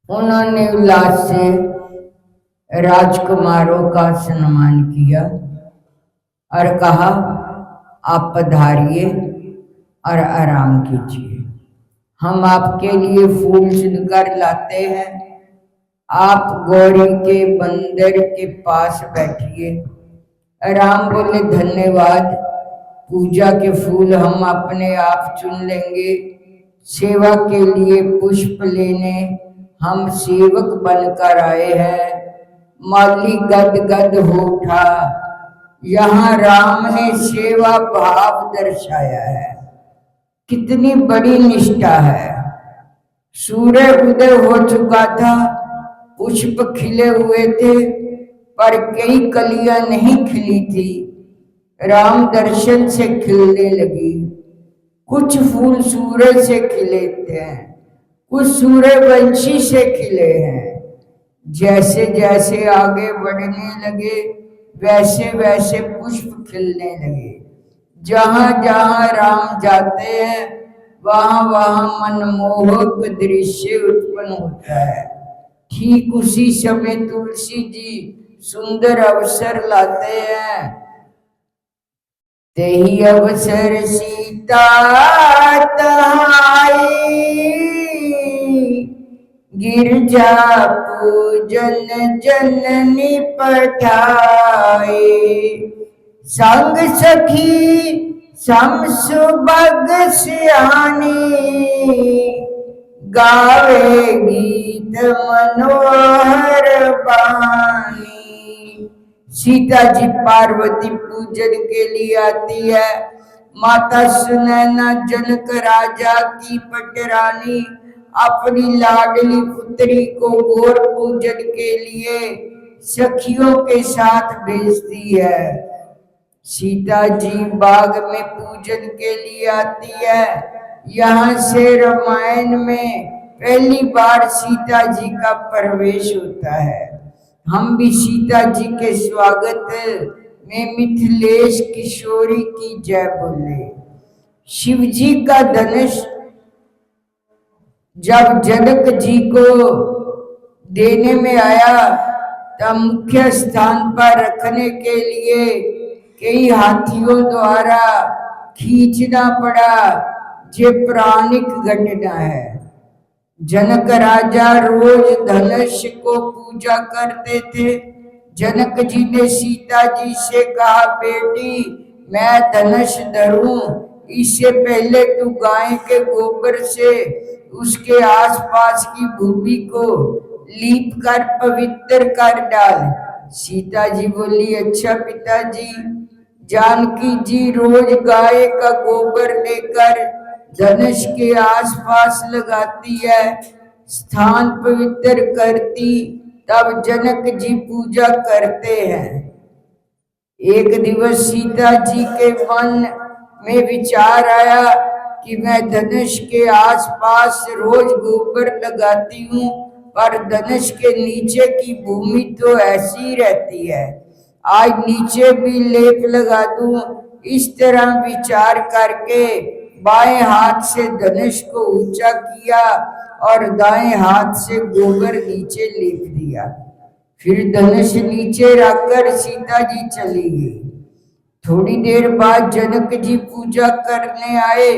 उन्होंने उल्लास से राजकुमारों का सम्मान किया और कहा, आप पधारिए और आराम कीजिए। हम आपके लिए फूल चुनकर लाते हैं। आप गौरी के बंदर के पास बैठिए। राम बोले, धन्यवाद, पूजा के फूल हम अपने आप चुन लेंगे। सेवा के लिए पुष्प लेने हम सेवक बनकर आए हैं। माली गद गद हो उठा। यहाँ राम ने सेवा भाव दर्शाया है। कितनी बड़ी निष्ठा है। सूर्य उदय हो चुका था, पुष्प खिले हुए थे, पर कई कलियां नहीं खिली थी। राम दर्शन से खिलने लगी। कुछ फूल सूर्य से खिले थे, कुछ सूर्यवंशी से खिले हैं। जैसे जैसे आगे बढ़ने लगे वैसे वैसे पुष्प खिलने लगे। जहां जहां राम जाते हैं वहां वहां मनमोहक दृश्य उत्पन्न होता है। ठीक उसी समय तुलसी जी सुंदर अवसर लाते हैं। तेहि अवसर सीता तहाई, गिरजा पूजन जननी पठाए। संग सखी सम सुभग सियानी, गावे गीत मनोहर बानी। सीता जी पार्वती पूजन के लिए आती है। माता सुनैना जनक राजा की पटरानी अपनी लाडली पुत्री को गौर पूजन के लिए सखियों के साथ भेजती है। सीता जी बाग में पूजन के लिए आती है। यहाँ से रामायण में पहली बार सीता जी का प्रवेश होता है। हम भी सीता जी के स्वागत में मिथिलेश किशोरी की जय बोले। शिव जी का धनुष जब जनक जी को देने में आया तब मुख्य स्थान पर रखने के लिए कई हाथियों द्वारा खींचना पड़ा। ये पौराणिक घटना है। जनक राजा रोज धनुष को पूजा करते थे। जनक जी ने सीता जी से कहा, बेटी मैं धनुष धरूं, इससे पहले तू गाय के गोबर से उसके आसपास की भूमि को लीप कर पवित्र कर डाल। सीता जी बोली, अच्छा पिताजी। जानकी जी रोज गाय का गोबर लेकर धनुष के आसपास लगाती है, स्थान पवित्र करती, तब जनक जी पूजा करते हैं। एक दिवस सीता जी के मन में विचार आया कि मैं धनुष के आसपास रोज गोबर लगाती हूँ, पर धनुष के नीचे की भूमि तो ऐसी रहती है, आज नीचे भी लेप लगा दूं। इस तरह विचार करके बाएं हाथ से धनुष को ऊंचा किया और दाएं हाथ से गोबर नीचे लेप दिया। फिर धनुष नीचे रखकर सीता जी चली गई। थोड़ी देर बाद जनक जी पूजा करने आए।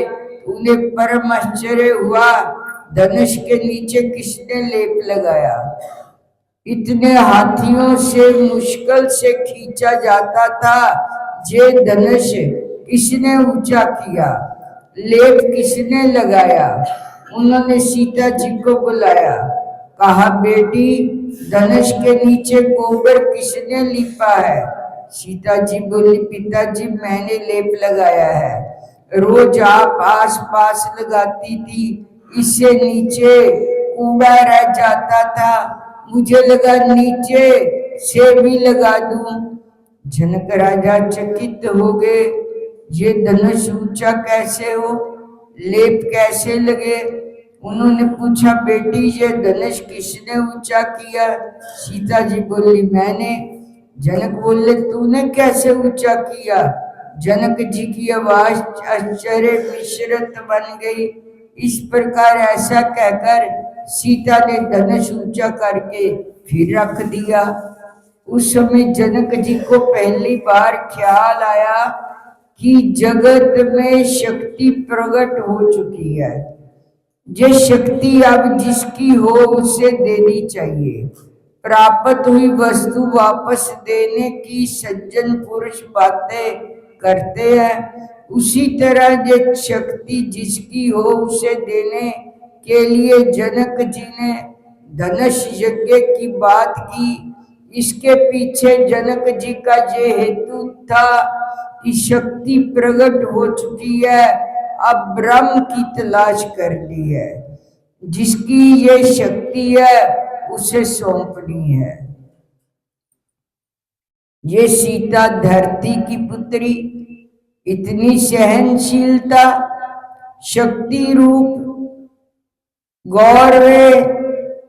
उन्हें परम आश्चर्य हुआ, धनुष के नीचे किसने लेप लगाया। इतने हाथियों से मुश्किल से खींचा जाता था। ये धनुष किसने ऊंचा किया, लेप किसने लगाया। उन्होंने सीता जी को बुलाया, कहा, बेटी धनुष के नीचे गोबर किसने लिपा है। सीता जी बोली, पिताजी मैंने लेप लगाया है। रोज आप आस पास लगाती थी, इससे नीचे कूड़ा रह जाता था, मुझे लगा नीचे से भी लगा दूं। जनक राजा चकित हो गए, ये धनुष ऊंचा कैसे हो, लेप कैसे लगे। उन्होंने पूछा, बेटी ये धनुष किसने ऊंचा किया। सीता जी बोली, मैंने। जनक बोले, तूने कैसे ऊंचा किया। जनक जी की आवाज आश्चर्य मिश्रित बन गई। इस प्रकार ऐसा कहकर सीता ने धनुष ऊंचा करके फिर रख दिया। उस समय जनक जी को पहली बार ख्याल आया कि जगत में शक्ति प्रकट हो चुकी है, ये शक्ति अब जिसकी हो उसे देनी चाहिए। प्राप्त हुई वस्तु वापस देने की सज्जन पुरुष बातें करते हैं, उसी तरह ये शक्ति जिसकी हो उसे देने के लिए जनक जी ने धनुष यज्ञ की बात की। इसके पीछे जनक जी का ये हेतु था कि शक्ति प्रकट हो चुकी है, अब ब्रह्म की तलाश करनी है, जिसकी ये शक्ति है उसे सौंपनी है। ये सीता धरती की पुत्री, इतनी सहनशीलता, शक्ति रूप गौरव,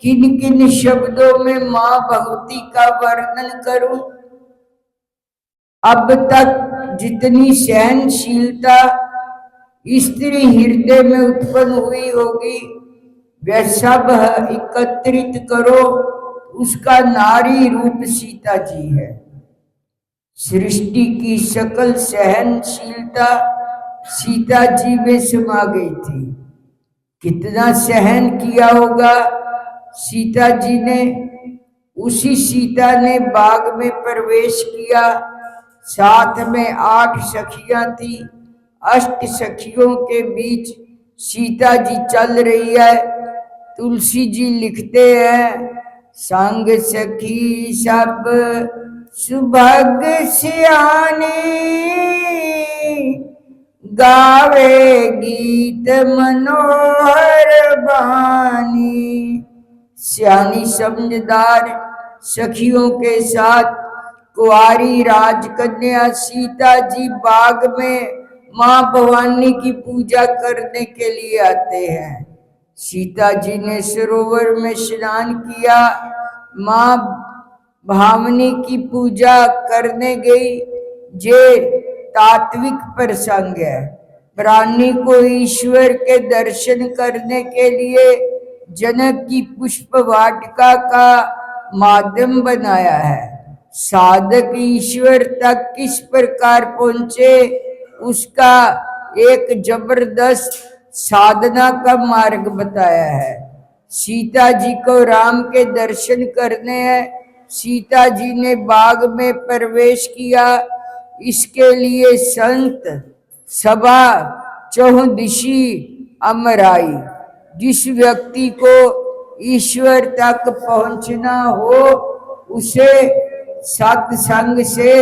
किन किन शब्दों में मां भगवती का वर्णन करूं। अब तक जितनी सहनशीलता स्त्री हृदय में उत्पन्न हुई होगी वह सब एकत्रित करो, उसका नारी रूप सीता जी है। सृष्टि की सकल सहनशीलता सीता जी में समा गई थी। कितना सहन किया होगा सीता जी ने। उसी सीता ने बाग में प्रवेश किया, साथ में 8 सखियां थी। अष्ट सखियों के बीच सीता जी चल रही है। तुलसी जी लिखते हैं, संग सखी सब सुभग सियानी, गावे गीत मनोहर बानी। सियानी समझदार सखियों के साथ कुंवारी राजकन्या सीता जी बाग में मां भवानी की पूजा करने के लिए आते हैं। सीता जी ने सरोवर में स्नान किया, मां भावनी की पूजा करने गई। ये तात्विक प्रसंग है। प्राणी को ईश्वर के दर्शन करने के लिए जनक की पुष्प वाटिका का माध्यम बनाया है। साधक ईश्वर तक किस प्रकार पहुंचे उसका एक जबरदस्त साधना का मार्ग बताया है। सीता जी को राम के दर्शन करने हैं। सीता जी ने बाग में प्रवेश किया। इसके लिए संत सभा चौदिशी अमर आई। जिस व्यक्ति को ईश्वर तक पहुंचना हो उसे सत्संग से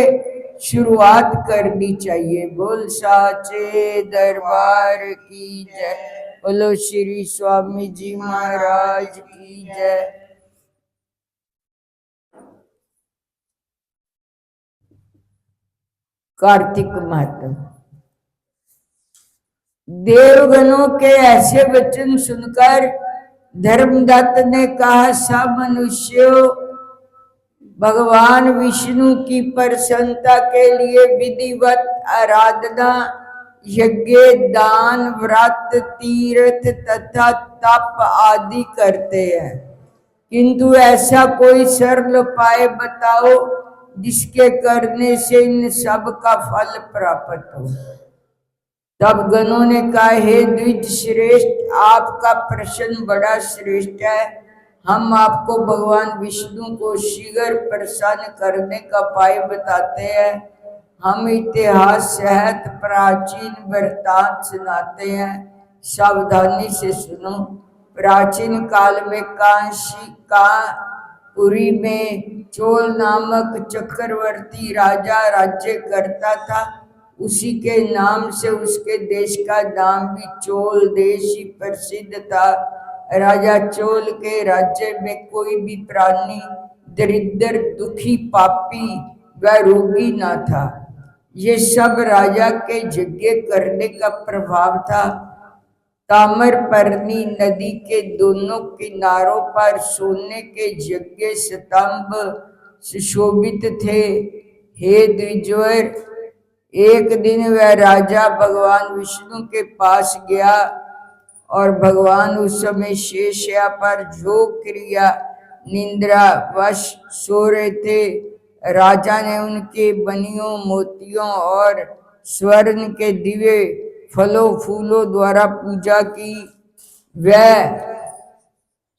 शुरुआत करनी चाहिए। बोल साचे दरबार की जय। बोलो श्री स्वामी जी महाराज की जय। कार्तिक महत्व। देवगणों के ऐसे वचन सुनकर धर्मदत्त ने कहा, सब मनुष्यों भगवान विष्णु की प्रसन्नता के लिए विधिवत आराधना, यज्ञ, दान, व्रत, तीर्थ तथा तप आदि करते हैं, किंतु ऐसा कोई सरल उपाय बताओ जिसके करने से इन सब का फल प्राप्त हो। तब गणों ने कहा, हे द्विज श्रेष्ठ, आपका प्रश्न बड़ा श्रेष्ठ है। हम आपको भगवान विष्णु को शीघ्र प्रसन्न करने का उपाय बताते हैं। हम इतिहास सहित प्राचीन वृत्तांत सुनाते हैं, सावधानी से सुनो। प्राचीन काल में कांचीपुरी में चोल नामक चक्रवर्ती राजा राज्य करता था। उसी के नाम से उसके देश का नाम भी चोल देश ही प्रसिद्ध था। राजा चोल के राज्य में कोई भी प्राणी दरिद्र, दुखी, पापी व रोगी न था। ये सब राजा के यज्ञ करने का प्रभाव था। ताम्रपर्णी नदी के दोनों किनारों पर सोने के यज्ञ स्तंभ सुशोभित थे। हे द्विजवर, एक दिन वह राजा भगवान विष्णु के पास गया और भगवान उस समय शेषया पर जो क्रिया निंद्रा वश सो रहे थे। राजा ने उनके बनियों मोतियों और स्वर्ण के दिव्य फलों फूलों द्वारा पूजा की। वह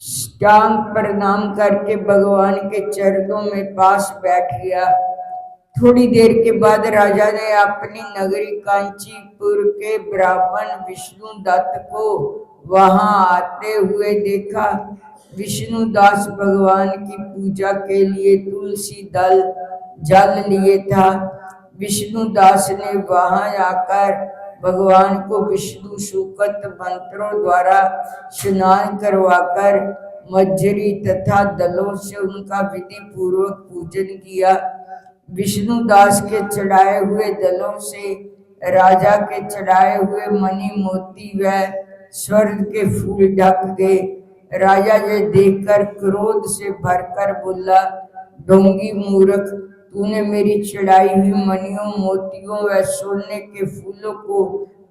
साष्टांग प्रणाम करके भगवान के चरणों में पास बैठ गया। थोड़ी देर के बाद राजा ने अपनी नगरी कांचीपुर के ब्राह्मण विष्णुदत्त को वहां आते हुए देखा। विष्णुदास भगवान की पूजा के लिए तुलसी दल जल लिए था। विष्णुदास ने वहां आकर भगवान को विष्णु सूक्त मंत्रों द्वारा स्नान करवाकर मज्जरी तथा दलों से उनका विधि पूर्वक पूजन किया। विष्णुदास के चढ़ाए हुए दलों से राजा के चढ़ाए हुए मणि मोती व स्वर्ण के फूल ढक गए। राजा ये देखकर क्रोध से भरकर बोला, ढोंगी मूर्ख, तूने मेरी चढ़ाई हुई मणियों मोतियों व सोने के फूलों को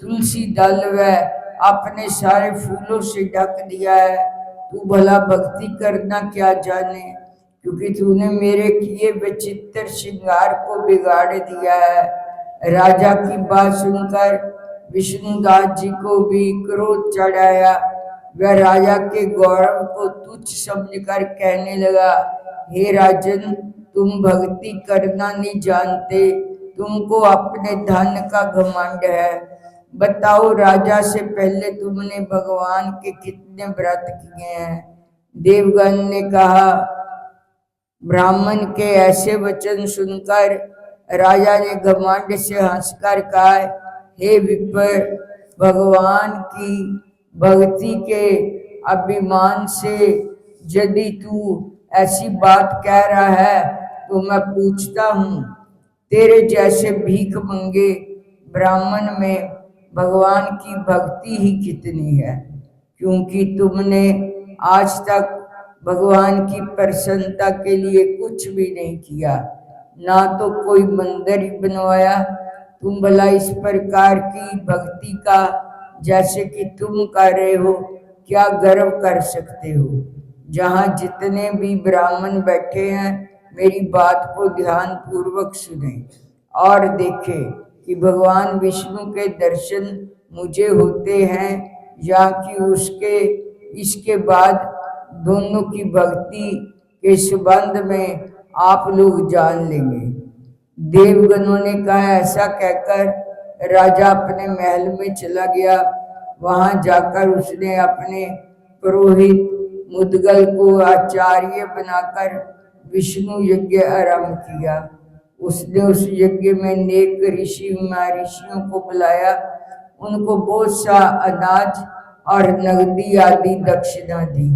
तुलसी दल व अपने सारे फूलों से ढक दिया है। तू भला भक्ति करना क्या जाने, क्योंकि तूने मेरे किए विचित्र श्रृंगार को बिगाड़ दिया है। राजा की बात सुनकर विष्णुदास जी को भी क्रोध चढ़ आया। वह राजा के गौरव को तुच्छ समझकर कहने लगा, हे राजन, तुम भक्ति करना नहीं जानते, तुमको अपने धन का घमंड है। बताओ, राजा से पहले तुमने भगवान के कितने व्रत किए हैं? देवगण ने कहा। ब्राह्मण के ऐसे वचन सुनकर राजा ने घमंड से हंसकर कहा, हे विप्र, भगवान की भक्ति के अभिमान से यदि तू ऐसी बात कह रहा है तो मैं पूछता हूँ, तेरे जैसे भीख मंगे ब्राह्मण में भगवान की भक्ति ही कितनी है? क्योंकि तुमने आज तक भगवान की प्रसन्नता के लिए कुछ भी नहीं किया, ना तो कोई मंदिर ही बनवाया। तुम भला इस प्रकार की भक्ति का जैसे कि तुम कर रहे हो क्या गर्व कर सकते हो? जहाँ जितने भी ब्राह्मण बैठे हैं मेरी बात को ध्यान पूर्वक सुने और देखें कि भगवान विष्णु के दर्शन मुझे होते हैं या कि उसके इसके बाद दोनों की भक्ति के संबंध में आप लोग जान लेंगे। देवगणों ने कहा। ऐसा कहकर राजा अपने महल में चला गया। वहां जाकर उसने अपने पुरोहित मुद्गल को आचार्य बनाकर विष्णु यज्ञ आरंभ किया। उसने उस यज्ञ में नेक ऋषि महर्षियों को बुलाया, उनको बहुत सा अनाज और नगदी आदि दक्षिणा दी।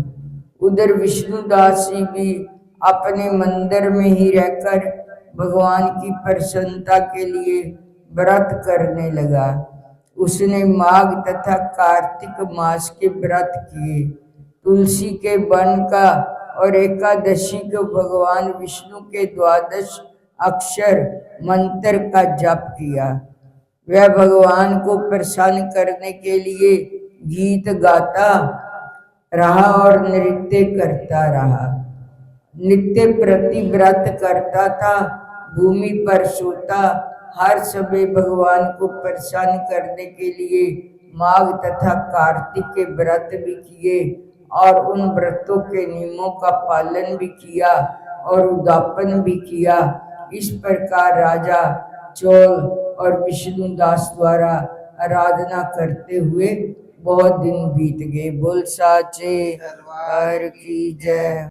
उधर विष्णुदास जी भी अपने मंदिर में ही रहकर भगवान की प्रसन्नता के लिए व्रत करने लगा। उसने माघ तथा कार्तिक मास के व्रत किए, तुलसी के वन का और एकादशी को भगवान विष्णु के 12 अक्षर मंत्र का जप किया। वह भगवान को प्रसन्न करने के लिए गीत गाता रहा और नृत्य करता रहा। नित्य प्रति व्रत करता था, भूमि पर सोता, हर समय भगवान को प्रसन्न करने के लिए माघ तथा कार्तिक के व्रत भी किए और उन व्रतों के नियमों का पालन भी किया और उद्यापन भी किया। इस प्रकार राजा चोल और विष्णुदास द्वारा आराधना करते हुए बहुत दिन बीत गए। बोल साचे दरबार की जय।